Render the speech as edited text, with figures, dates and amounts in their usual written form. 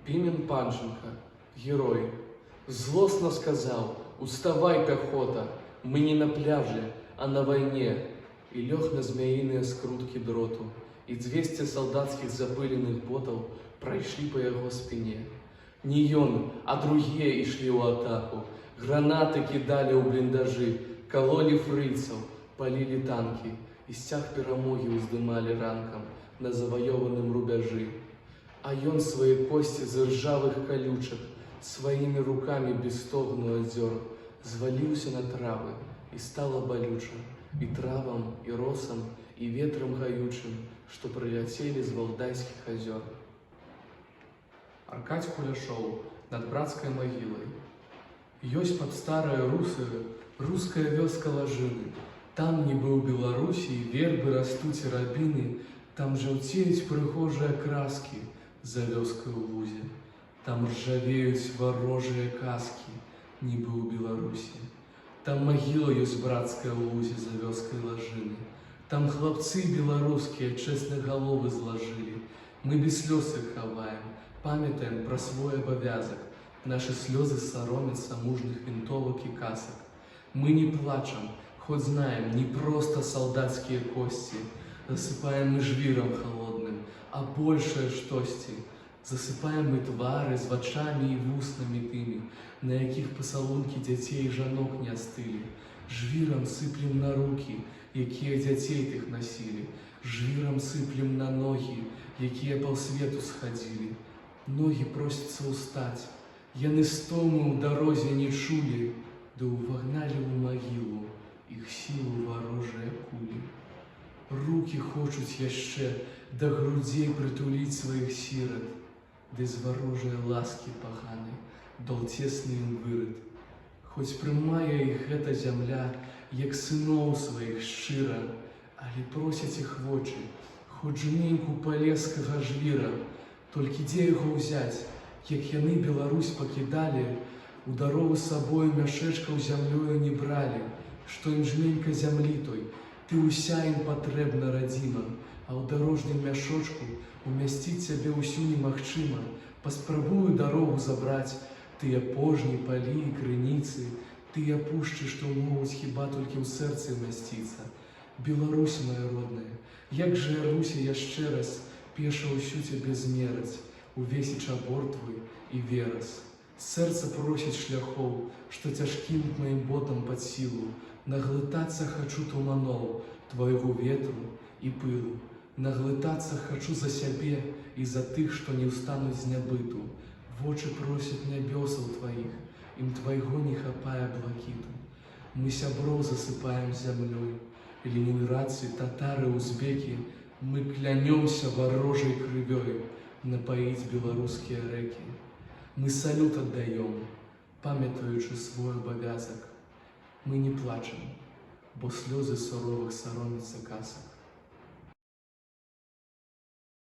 Пимен Панченко, герой, злостно сказал: «Уставай, пехота, мы не на пляже, а на войне», и лег на змеиные скрутки дроту, и 200 солдатских запыленных ботов пройшли по его спине. Не он, а другие шли в атаку, гранаты кидали у блиндажи, кололи фрицев, полили танки, и стяг перемоги уздымали ранком на завоеванном рубежи. А он свои кости з ржавых колючек своими руками без стогну озер, звалился на травы, и стало болюче, и травам, и росам, и ветром гаючим, что прилетели с Валдайских озер. Аркадь Куляшов над братской могилой. Ёсть под старое русою русская вёска Ложины. Там, нібы ў Беларусі, вербы растуць і рабіны, там жаўцеюць прыгожыя краскі за вёскай у лузе. Там ржавеюць варожыя каскі, нібы ў Беларусі. Там магіла ёсць братская ў лузе за вёскай Ложины. Там хлопцы беларускія честные головы зложили. Мы без слез их хаваем, памятаем про свой обовязок. Наши слезы соромятся мужных винтовок и касок. Мы не плачем, хоть знаем, не просто солдатские кости. Засыпаем мы жвиром холодным, а большее штости. Засыпаем мы твары з вачами и вуснами тыми, на яких посолунки детей и жанок не остыли. Жвиром сыплем на руки, якія дзяцей тых носили. Жвиром сыплем на ноги, якія паўсвету сходили. Ноги просятся устать, яны стому ў дарозе не чулі, да увагнали ў магілу іх сілу варожыя кулі. Руки хочуць яшчэ да грудзей прытуліць сваіх сірат, ды з варожыя ласкі паганай дол цесны ім вырад. Хоць прымае іх гэта зямля, як сыноў сваіх шчыра, але просяць іх вочы, хоць жменьку палескага жвіра. Толькі дзе яго ўзяць, як яны Беларусь пакідалі, у дарогу з сабою мяшэчкаў зямлёю не бралі, што ім жменька зямлі той, ты ўся ім патрэбна, радзіма, а ў дарожным мяшочку умясціць цябе ўсю немагчыма. Паспрабую дарогу забраць, тыя пожні, палі і крыніцы, тыя пушчы, што могуць хіба толькі ў сэрцы умясціцца. Беларусь моя родная, як жа я рвуся яшчэ раз, пеша ўсю цябе змераць, увесь і чабор твой і верас. Сэрца просіць шляхоў, што цяжкім маім ботам пад сілу. Наглытацца хачу туманоў твайго ветру і пылу. Наглытацца хачу за сябе і за тых, што не ўстануць з нябыту. Вочы просяць нябёсаў тваіх, ім твайго не хапае блакіту. Мы сяброў засыпаем зямлёй, ленинградцы, татары, узбекі, мы клянемся варожай крывёй напоить белорусские реки. Мы салют отдаем, памятаючи свой обовязок. Мы не плачем, бо слезы суровых соромятся касок.